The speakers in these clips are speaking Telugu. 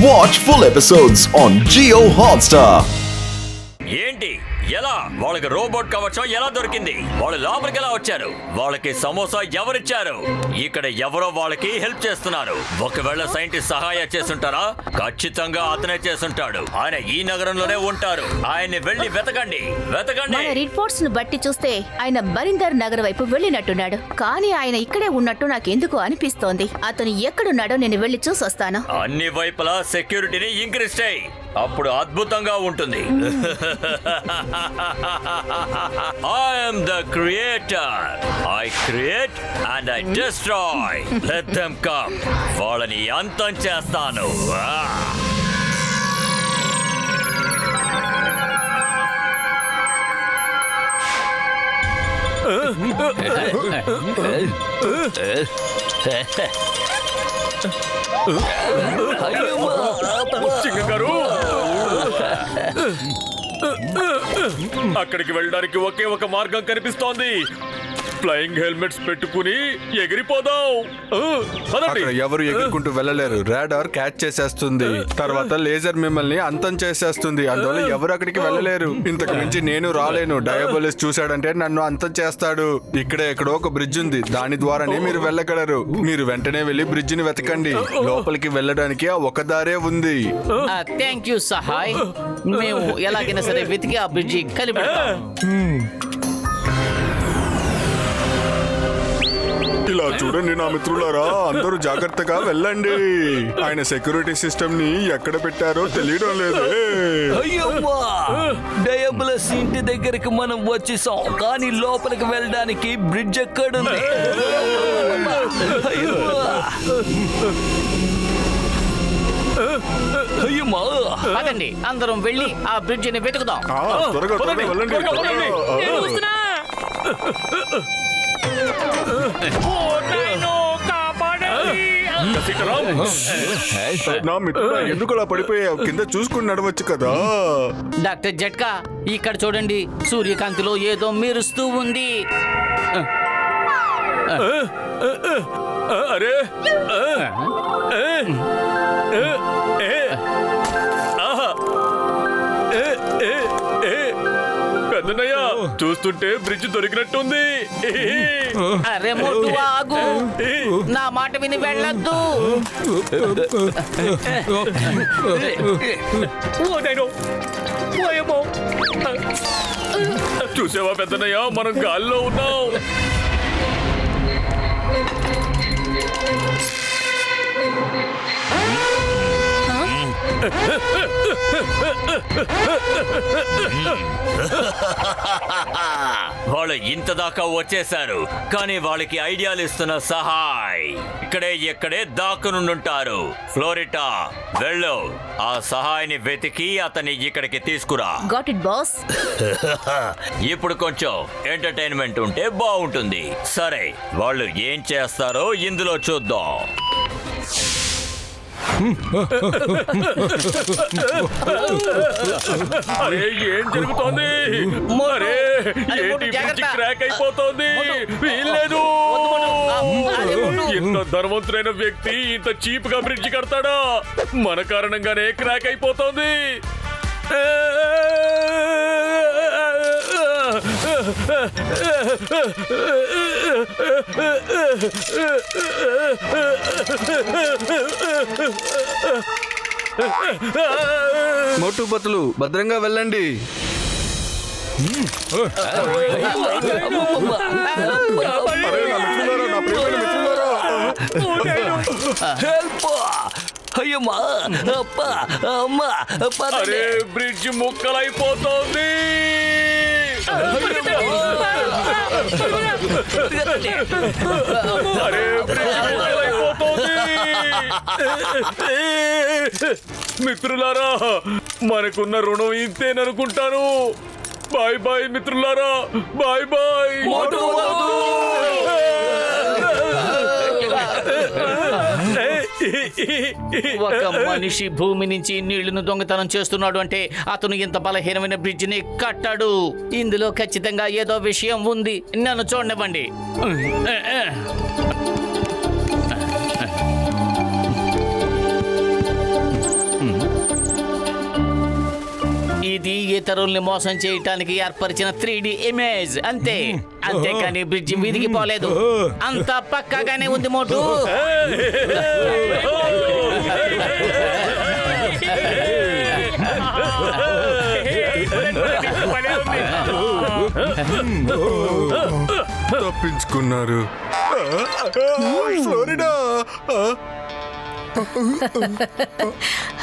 Watch full episodes on Jio Hotstar. ఏంటి ఎలా వాళ్ళకి రోబోట్ కవచం ఎలా దొరికింది? వాళ్ళు లోపలికి ఎలా వచ్చారు? వాళ్ళకి సమోసా ఎవరిచ్చారు? ఇక్కడ ఎవరో వాళ్ళకి హెల్ప్ చేస్తున్నారు. ఒకవేళ సైంటిస్ట్ సహాయం చేస్తుంటారా? ఖచ్చితంగా అతనే చేస్తుంటాడు. ఆయన ఈ నగరంలోనే ఉంటారు. ఆయన్ని వెళ్ళి వెతకండి. మన రిపోర్ట్స్ ను బట్టి చూస్తే ఆయన బరిందర్ నగర్ వైపు వెళ్ళినట్టున్నాడు. కానీ ఆయన ఇక్కడే ఉన్నట్టు నాకెందుకు అనిపిస్తోంది. అతను ఎక్కడున్నాడో నేను వెళ్ళి చూసొస్తాను. అన్ని వైపులా సెక్యూరిటీని ఇంక్రీజ్ చేయి. అప్పుడు అద్భుతంగా ఉంటుంది. I am the creator. I create and I destroy. Let them come. వాళ్ళని అంతం చేస్తాను. చింగగారు అక్కడికి వెళ్ళడానికి ఒకే ఒక మార్గం కనిపిస్తోంది. ఫ్లయింగ్ హెల్మెట్స్ పెట్టుకుని ఎగిరిపోదాం. అక్కడ ఎవరు ఎగురుకుంటూ వెళ్ళలేరు. రాడార్ క్యాచ్ చేసేస్తుంది. తర్వాత లేజర్ మిమ్మల్ని అంతం చేసేస్తుంది. అందువల్ల ఎవరు అక్కడికి వెళ్ళలేరు. ఇంతకు మించి నేను రాలేను. డయాబోలిస్ చూశాడంటే నన్ను అంతం చేస్తాడు. ఇక్కడే ఎక్కడో ఒక బ్రిడ్జ్ ఉంది. దాని ద్వారానే మీరు వెళ్ళగలరు. మీరు వెంటనే వెళ్ళి బ్రిడ్జ్ ని వెతకండి. లోపలికి వెళ్ళడానికి ఆ ఒక దారే ఉంది. Thank you Sahay. మేము ఎలాగైనా సరే వెతికి ఆ బ్రిడ్జి కలిపి ఇలా చూడండి నా మిత్రులారా, అందరూ జాగ్రత్తగా వెళ్ళండి. ఆయన సెక్యూరిటీ సిస్టమ్ ని ఎక్కడ పెట్టారో తెలియడం లేదు. అయ్యమ్మా, డయాబులస్ ఇంటి దగ్గరికి మనం వచ్చేసాం. కానీ లోపలికి వెళ్ళడానికి బ్రిడ్జ్ ఎక్కడుంది? అయ్యమ్మా, పదండి అందరం వెళ్ళి ఆ బ్రిడ్జిని వెతుకుదాం. త్వరగా త్వరగా వెళ్ళండి. నా మిత్రుడా, ఎందుకు అలా పడిపోయావు? కింద చూసుకుని నడవచ్చు కదా. డాక్టర్ జట్కా, ఇక్కడ చూడండి, సూర్యకాంతిలో ఏదో మెరుస్తూ ఉంది. అరే పెద్దనయ్య, చూస్తుంటే బ్రిడ్జ్ దొరికినట్టుంది. అరే మొట్టు ఆగు, నా మాట విని వెళ్ళొద్దు. చూసావా పెద్దనయ్య, మనం గాల్లో ఉన్నాం. వాళ్ళు ఇంత దాకా వచ్చేసారు. కానీ వాళ్ళకి ఐడియాలు ఇస్తున్న సహాయ్ ఎక్కడే దాక్కునుంటారు. ఫ్లోరిటా, వెళ్ళు. ఆ సహాయని వెతికి అతన్ని ఇక్కడికి తీసుకురా. Got it boss. ఇప్పుడు కొంచెం ఎంటర్టైన్మెంట్ ఉంటే బాగుంటుంది. సరే, వాళ్ళు ఏం చేస్తారో ఇందులో చూద్దాం. అరే, ఏం జరుగుతోంది? మరే ఏంటి బ్రిడ్జి క్రాక్ అయిపోతోంది. వీల్లేదు. ఇంత ధనవంతులైన వ్యక్తి ఇంత చీప్ గా బ్రిడ్జి కడతాడా? మన కారణంగానే క్రాక్ అయిపోతోంది. మోటు పతులు, భద్రంగా వెళ్ళండి. అరే నా మిత్రులారా, నా ప్రియమైన మిత్రులారా. హెల్ప్! అయ్యమ్మా, అప్ప, అమ్మ, అరే, బ్రిడ్జ్ ముక్కలైపోతోంది. అరే, బ్రిడ్జ్ ముక్కలైపోతోంది. మిత్రులారా, మనకున్న రుణం ఇంతేననుకుంటాను. బాయ్ బాయ్ మిత్రులారా, బాయ్ బాయ్. ఒక మనిషి భూమి నుంచి నీళ్లను దొంగతనం చేస్తున్నాడు అంటే అతను ఇంత బలహీనమైన బ్రిడ్జ్ ని కట్టాడు. ఇందులో ఖచ్చితంగా ఏదో విషయం ఉంది. నన్ను చూడనివ్వండి. ఇతరుల్ని మోసం చేయటానికి ఏర్పరిచిన 3D ఇమేజ్ అంతే. అంతేకాని బ్రిడ్జి వీధికి పోలేదు. అంతా పక్కాగానే ఉంది మోటు. తప్పించుకున్నారు. Florida.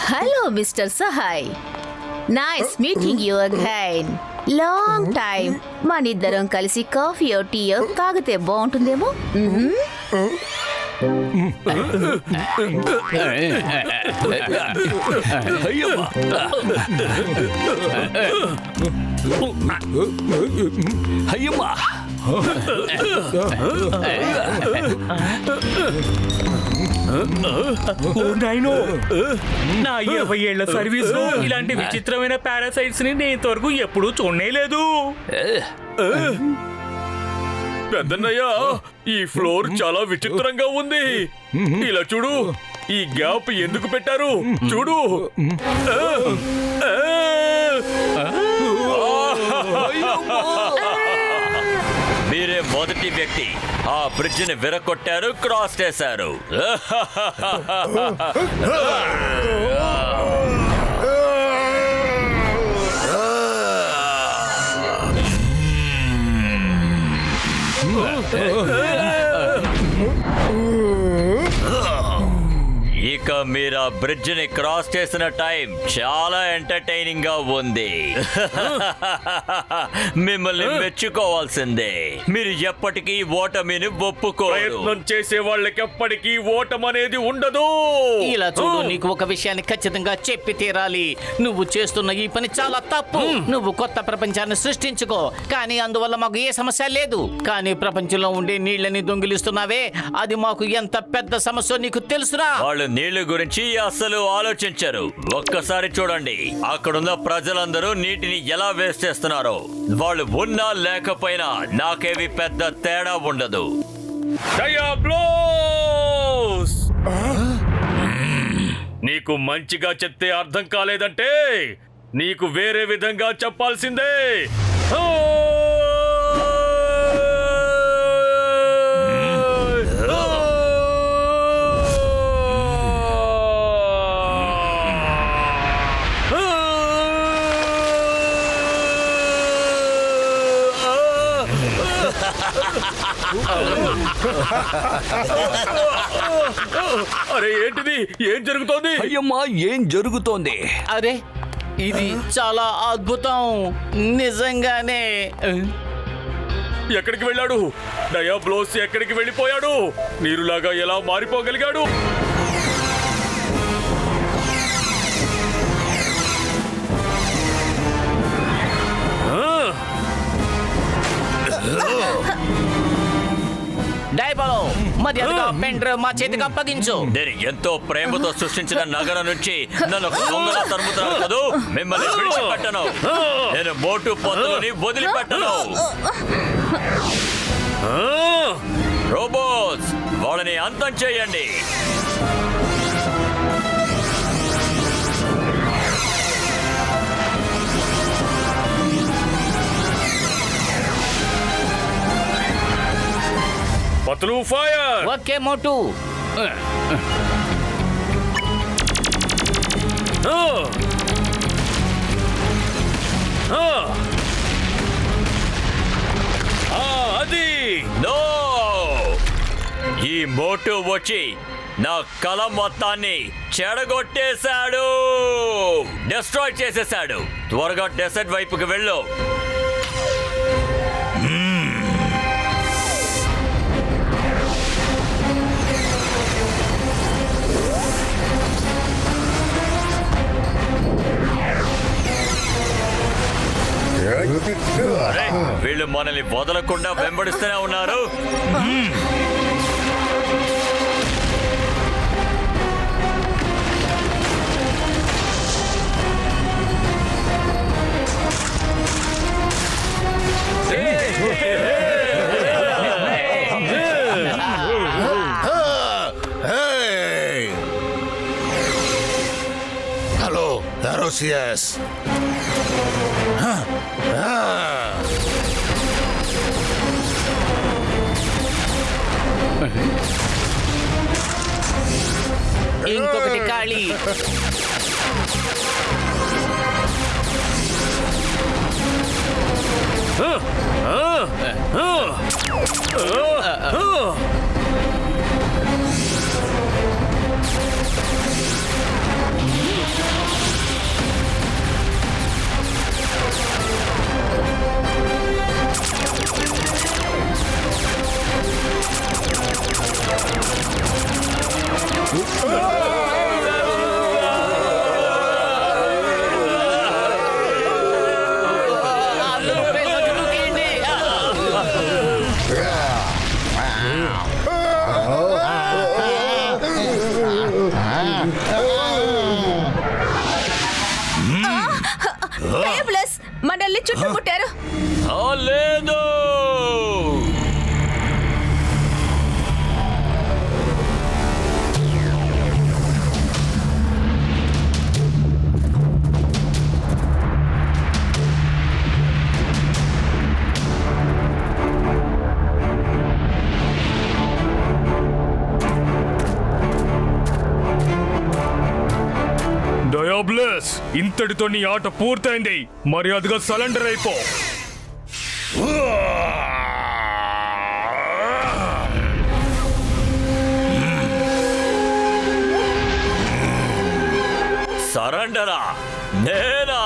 Hello mister Sahay, nice meeting you again. Long time. మనిద్దరం కలిసి కాఫీయో టీయో తాగితే బాగుంటుందేమో. అయ్యమ్మా అయ్యమ్మా నా 20 ఏళ్ల సర్వీస్ లో ఇలాంటి విచిత్రమైన పారాసైట్స్ ని నేను ఇంతవరకు ఎప్పుడూ చూడనే లేదు. పెద్దన్నయ్య, ఈ ఫ్లోర్ చాలా విచిత్రంగా ఉంది. ఇలా చూడు, ఈ గ్యాప్ ఎందుకు పెట్టారు చూడు. మీరే మొదటి వ్యక్తి ఆ బ్రిడ్జిని విరగొట్టారు, క్రాస్ చేశారు. ఇక మీరు ఆ బ్రిడ్జిని క్రాస్ చేసిన టైం చాలా ఎంటర్టైనింగ్ గా ఉంది. మిమ్మల్ని మెచ్చుకోవాల్సిందే. మీరు ఎప్పటికీ ఓటమిని ఒప్పుకోరు. ప్రయత్నం చేసే వాళ్ళకి ఎప్పటికీ ఓటమి అనేది ఉండదు. ఇలా చూడు, నీకు ఒక విషయాన్ని ఖచ్చితంగా చెప్పి తీరాలి. నువ్వు చేస్తున్న ఈ పని చాలా తప్పు. నువ్వు కొత్త ప్రపంచాన్ని సృష్టించుకో, కానీ అందువల్ల మాకు ఏ సమస్య లేదు. కానీ ప్రపంచంలో ఉండే నీళ్ళని దొంగిలిస్తున్నావే, అది మాకు ఎంత పెద్ద సమస్య నీకు తెలుసురా. వాళ్ళు నీళ్ల గురించి అస్సలు ఆలోచించరు. ఒక్కసారి చూడండి, అక్కడున్న ప్రజలందరూ నీటిని ఎలా వేస్ట్ చేస్తున్నారో. వాళ్ళు ఉన్నా లేకపోయినా నాకేవి పెద్ద తేడా ఉండదు. డయాబ్లోస్! నీకు మంచిగా చెప్తే అర్థం కాలేదంటే నీకు వేరే విధంగా చెప్పాల్సిందే. అరే ఏంటిది? ఏం జరుగుతోంది? అయ్యమ్మా ఏం జరుగుతోంది? అరే, ఇది చాలా అద్భుతం నిజంగానే. ఎక్కడికి వెళ్ళాడు? డయాబ్లోస్ ఎక్కడికి వెళ్ళిపోయాడు? నీరులాగా ఎలా మారిపోగలిగాడు? డైబలో మర్యాదగా పెన్ డ్రైవ్ మా చేతికి అప్పగించు. నేను ఎంతో ప్రేమతో సృష్టించిన నగరం నుంచి నన్ను దొంగలా తరుముతున్నారు కదూ. మిమ్మల్ని విడిచిపెట్టను. నేను మోటు పొత్తులని వదిలిపెట్టను. రోబోట్స్, వాళ్ళని అంతం చేయండి. పతులు ఫైర్! ఓకే మోటు. అది నో! ఈ మోటు వచ్చి నా కళ మొత్తాన్ని చెడగొట్టేశాడు, డిస్ట్రాయ్ చేసేశాడు. త్వరగా డెసర్ట్ వైపుకి వెళ్ళు. వీళ్ళు మనల్ని వదలకుండా వెంబడిస్తూనే ఉన్నారు. Hello, Arosius. ఇంకొకటి ఖాళీ. అందరూ ప్రేమకు దూకేయండి. టేబులస్ మనల్ని చుట్టుముట్టారు. లేదు. డయాబ్లెస్, ఇంతటితో నీ ఆట పూర్తయింది. మర్యాదగా సరెండర్ అయిపో. సరెండరా? నేనా?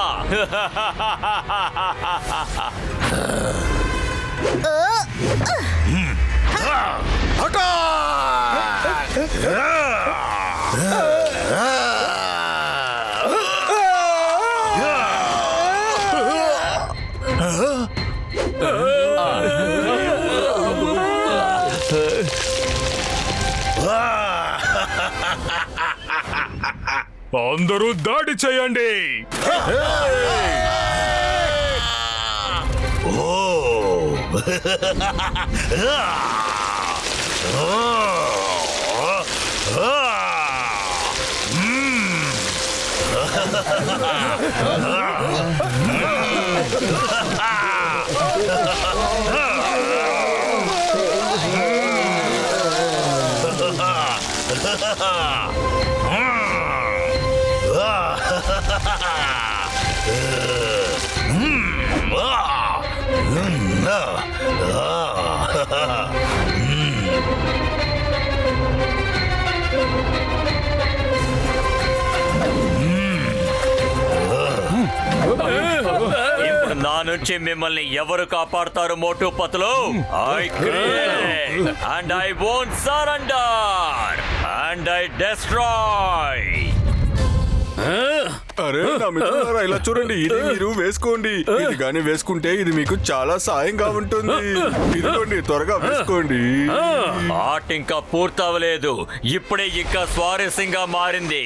అందరూ దాడి చేయండి. ఇప్పుడు నా నుంచి మిమ్మల్ని ఎవరు కాపాడుతారు Motu Patlu? I create and I won't surrender and I destroy. అరే నా మిత్రులారా, ఇలా చూడండి, ఇది మీరు వేసుకోండి. ఇది గాని వేసుకుంటే ఇది మీకు చాలా సాయంగా ఉంటుంది. ఇదిగోండి, త్వరగా వేసుకోండి. ఆట ఇంకా పూర్తవలేదు, ఇప్పుడే ఇంకా స్వారస్యంగా మారింది.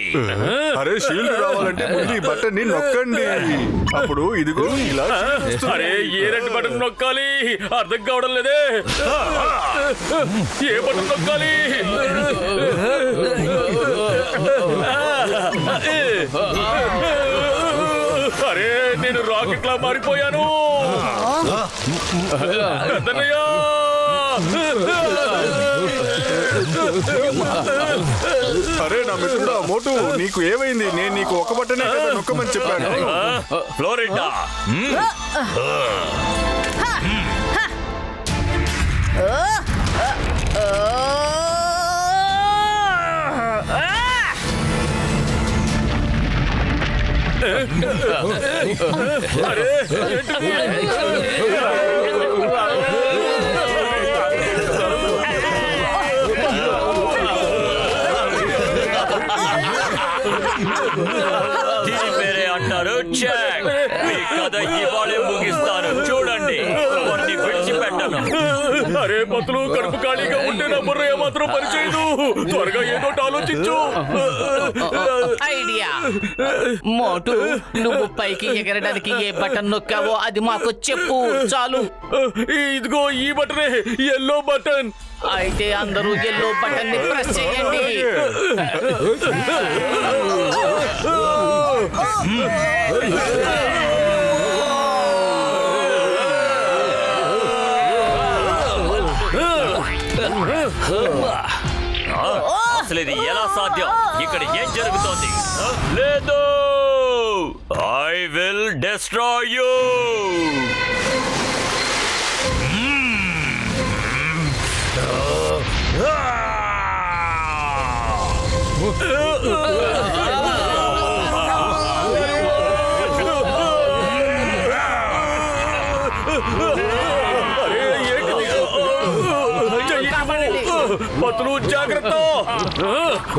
అరే షీల్డ్ రావాలంటే ముందు ఈ బటన్ ని నొక్కండి. అప్పుడు ఇదిగో ఇలా shield వస్తుంది. అరే ఏ రెడ్ బటన్ నొక్కాలి? అర్థం కావడం లేదే. ఏ బటన్ నొక్కాలి? అరే నేను రాకెట్ లా మారిపోయాను. పెద్దన్నయ్య! అరే నా మిత్రుడా మోటు, నీకు ఏమైంది? నేను నీకు ఒక బటనే కదా నొక్కమని చెప్పాను. ఫ్లోరిడా, దీని పేరే అంటారు చెక్. మీ కథ ఇవాళే ముగిస్తాను, చూడండి. కొన్ని విడిచిపెట్టను. అరే పతులు, కడుపు ఖాళీగా ఉంటే నా బుర్ర ఏమాత్రం పనిచేయదు. త్వరగా ఏదో ఆలోచించు. ఐడియా. మోటు, నువ్వు పైకి ఎగరడానికి ఏ బటన్ నొక్కావో అది మాకు చెప్పు చాలు. ఇదిగో ఈ బటనే, ఎల్లో బటన్. అయితే అందరూ ఎల్లో బటన్ ని ప్రెస్ చేయండి. అసలు ఇది ఎలా సాధ్యం? ఇక్కడ ఏం జరుగుతోంది? లేదు, ఐ విల్ డిస్ట్రాయ్ యూ. పతులు జాగ్రత్త.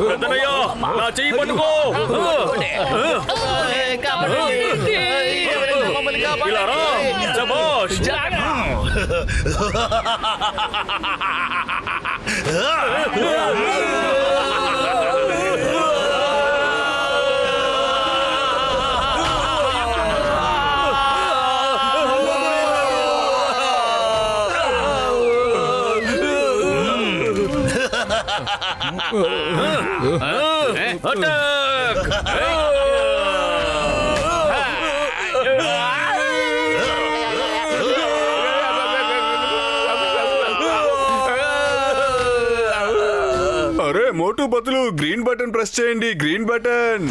పెద్దనయ్య, నా చెయ్యి పట్టుకో. ఇలా రా. శభాష్. అటాక్. అరే మోటు బతులు గ్రీన్ బటన్ ప్రెస్ చేయండి, green button.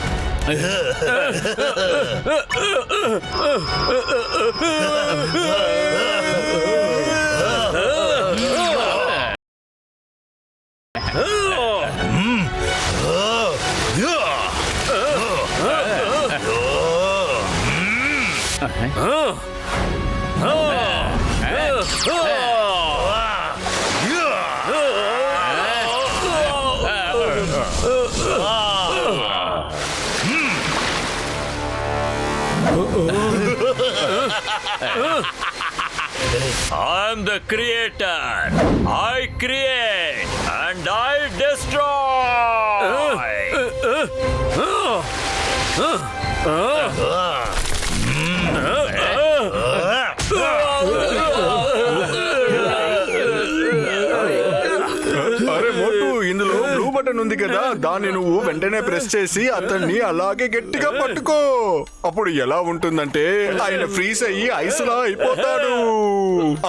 I'm the creator. I create and I destroy. అరే మోటు, ఇందులో బ్లూ బటన్ ఉంది కదా, దాన్ని నువ్వు వెంటనే ప్రెస్ చేసి అతన్ని అలాగే గట్టిగా పట్టుకో. అప్పుడు ఎలా ఉంటుందంటే ఆయన ఫ్రీజ్ అయ్యి ఐస్ లా అయిపోతాడు.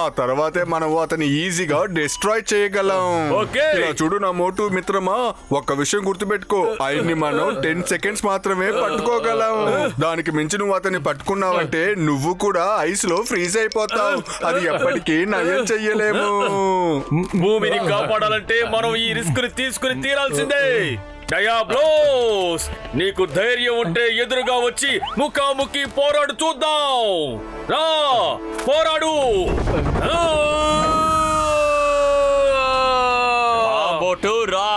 ఆ తర్వాతే మనం అతన్ని ఈజీగా డిస్ట్రాయ్ చేయగలం. ఓకే. ఇలా చూడు నా మోటు మిత్రమా, ఒక్క విషయం గుర్తుపెట్టుకో, ఆయన్ని మనం 10 సెకండ్స్ మాత్రమే పట్టుకోగలం. దానికి మించి నువ్వు అతన్ని పట్టుకున్నావంటే నువ్వు కూడా ఐస్ లో ఫ్రీజ్ అయిపోతావు. అది ఎప్పటికీ నయం చెయ్యలేము. భూమిని కాపాడాలంటే మనం ఈ రిస్క్ ని తీసుకుని తీరాల్సిందే. డయాబ్లోస్, నీకు ధైర్యం ఉంటే ఎదురుగా వచ్చి ముఖాముఖి పోరాడు చూద్దాం. రా, పోరాడు. మోటు రా,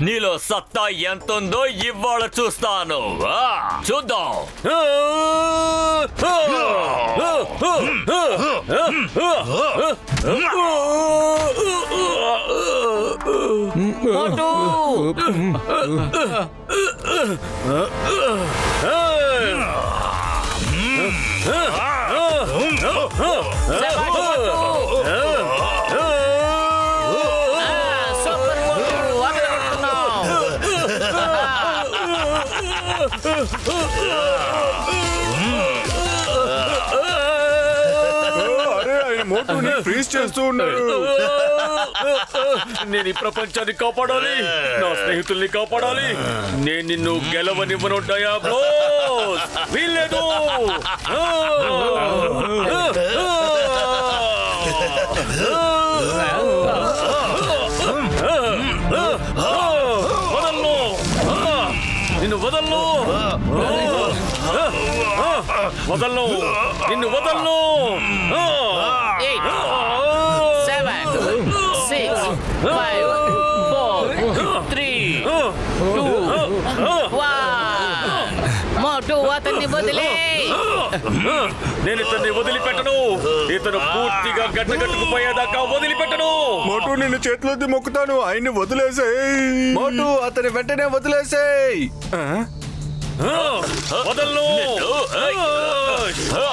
నీలో సత్తా ఎంతుందో ఇవాళ చూస్తాను. చూద్దాం. అరే ఆయన మోటుని ఫ్రీజ్ చేస్తూ ఉన్నాడు. నేను ఈ ప్రపంచాన్ని కాపాడాలి, నా స్నేహితుల్ని కాపాడాలి. నేను నిన్ను గెలవనివ్వను డయాబ్లోస్, వీల్లేదు. వదలను, నిన్ను వదలను, వదలను, నిన్ను వదలను. 8, 7, 6, 5, 4, 3, 2, 1. మోటు అతన్ని వదిలే. నేను ఇతన్ని వదిలిపెట్టను. ఇతను పూర్తిగా గట్టగట్టుకుపోయేదాకా వదిలిపెట్టను. మోటు నిన్ను చేతిలోది మొక్కుతాను, ఆయన్ని వదిలేసేయ్. మోటు అతని వెంటనే వదిలేసేయ్. వదలను.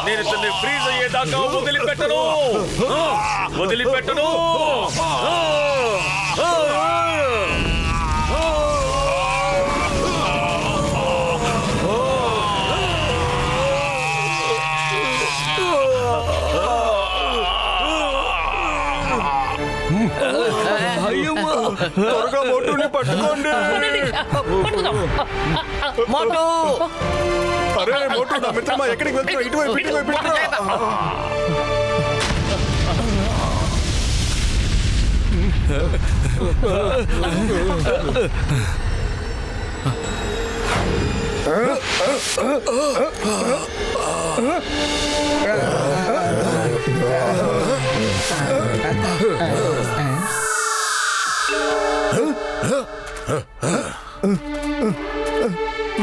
నేను ఇతన్ని ఫ్రీజ్ అయ్యేదాకా వదిలిపెట్టను, వదిలిపెట్టను. అయ్యమ్మా త్వరగా మోటుని పట్టుకోండి. మోటు అరే మోటు నా మిత్రమా, ఎక్కడికి వెళ్తున్నావు? ఇటువైపు ఇటువైపు ఇటురా.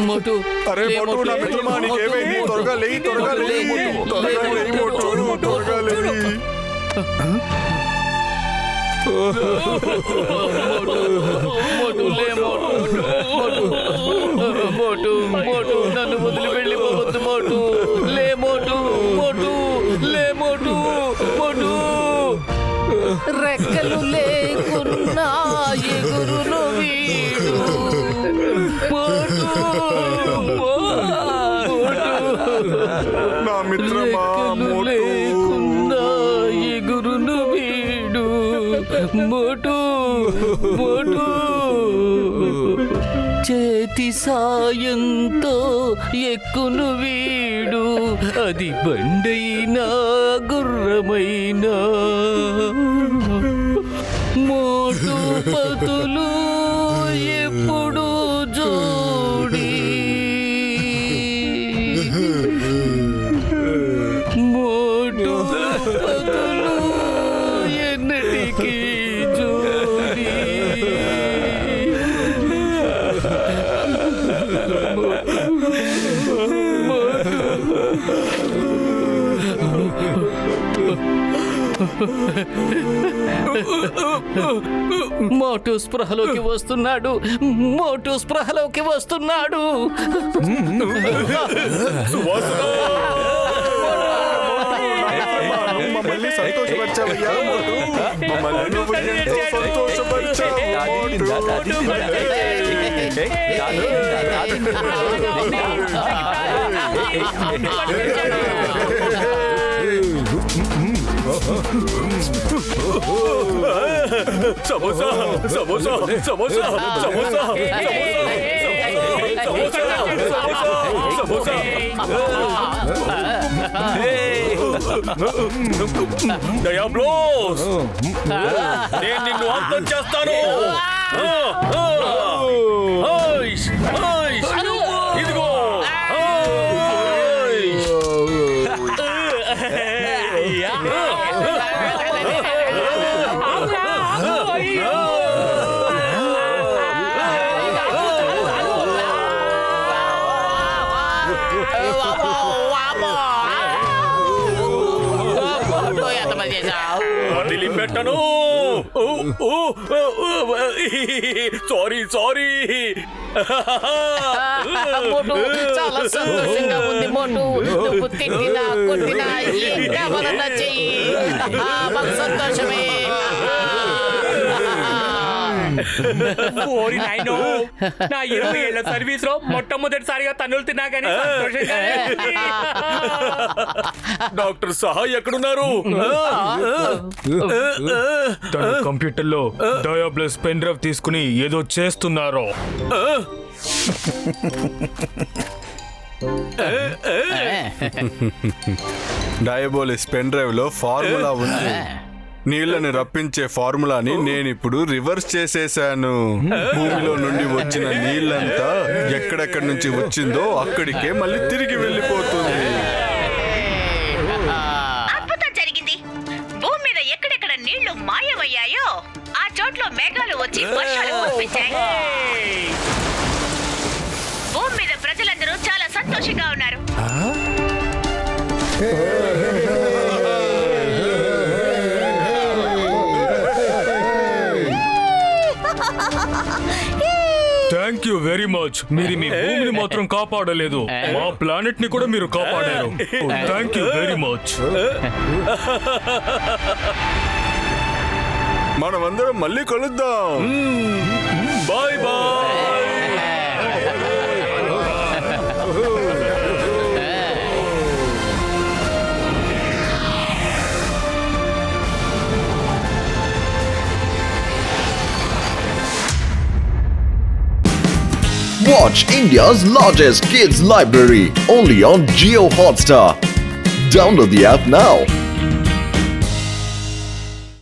మోటు అరే మోటు నా మిత్రమా, నీకేమైంది? త్వరగా లేయి, త్వరగా లేయి మోటు, త్వరగా లేయి మోటు, త్వరగా లేయి. మోటు మోటు నన్ను వదిలి వెళ్ళిపోవద్దు మోటు. లే మోటు, మోటు లే మోటు, మోటు. రెక్కలు లేకున్నా ఎగురును వీడు మోటు. నా మిత్రమా మోటు. లేకున్నా ఎగురును వీడు మోటు, మోటు. చేతి సాయంతో ఎక్కును వీడు, అది బండైనా గుర్రమైనా. మోటు పతులు ఎప్పుడు జోడి, మోటు పతులు ఎన్నటికీ జోడి. మోటు స్పృహలోకి వస్తున్నాడు, మోటు స్పృహలోకి వస్తున్నాడు. మమ్మల్ని సంతోషపరిచావయ్యా మోటు, మమ్మల్ని నువ్వు ఎంతో సంతోషపరిచావు సమోసా సమోసా సమోసా సమోసా సమోసా. డయాబ్లోస్, నేను నిన్ను అంతం చేస్తాను. ఇదిగో వదిలిపెట్టను. Sorry sorry. మోటు చాలా సంతోషంగా ఉంది మోటు. నువ్వు తిట్టినా కొట్టినా ఏం కావాలన్నా చెయ్యి, మాకు సంతోషమే. ఓరి నాయనో, నా 20 ఏళ్ల సర్వీస్ లో మొట్టమొదటిసారిగా తన్నులు తిన్నా గానీ సంతోషంగా ఉంది. డాక్టర్ సహా ఎక్కడున్నారు? తన కంప్యూటర్ లో డయాబ్లస్ పెన్ డ్రైవ్ తీసుకుని ఏదో చేస్తున్నారు. డయాబోలిస్ పెన్ డ్రైవ్ లో ఫార్ములా ఉంది. నీళ్లను రప్పించే ఫార్ములాని నేనిప్పుడు రివర్స్ చేసేశాను. భూమిలో నుండి వచ్చిన నీళ్ళంతా ఎక్కడెక్కడి నుంచి వచ్చిందో అక్కడికే మళ్ళీ తిరిగి వెళ్ళిపోతుంది. అద్భుతం జరిగింది. భూమి మీద ఎక్కడెక్కడ నీళ్లు మాయమయ్యాయో ఆ చోట్ల మేఘాలు వచ్చి వర్షాలు కురిపించాయి. భూమి మీద ప్రజలందరూ చాలా సంతోషంగా ఉన్నారు. Thank you very much. మీరు మీ భూమిని మాత్రం కాపాడలేదు, మా ప్లానెట్ ని కూడా మీరు కాపాడారు. Thank you very much. మనమందరం మళ్ళీ కలుద్దాం. Bye bye. Watch India's largest kids library only on Geo Hotstar. Download the app now.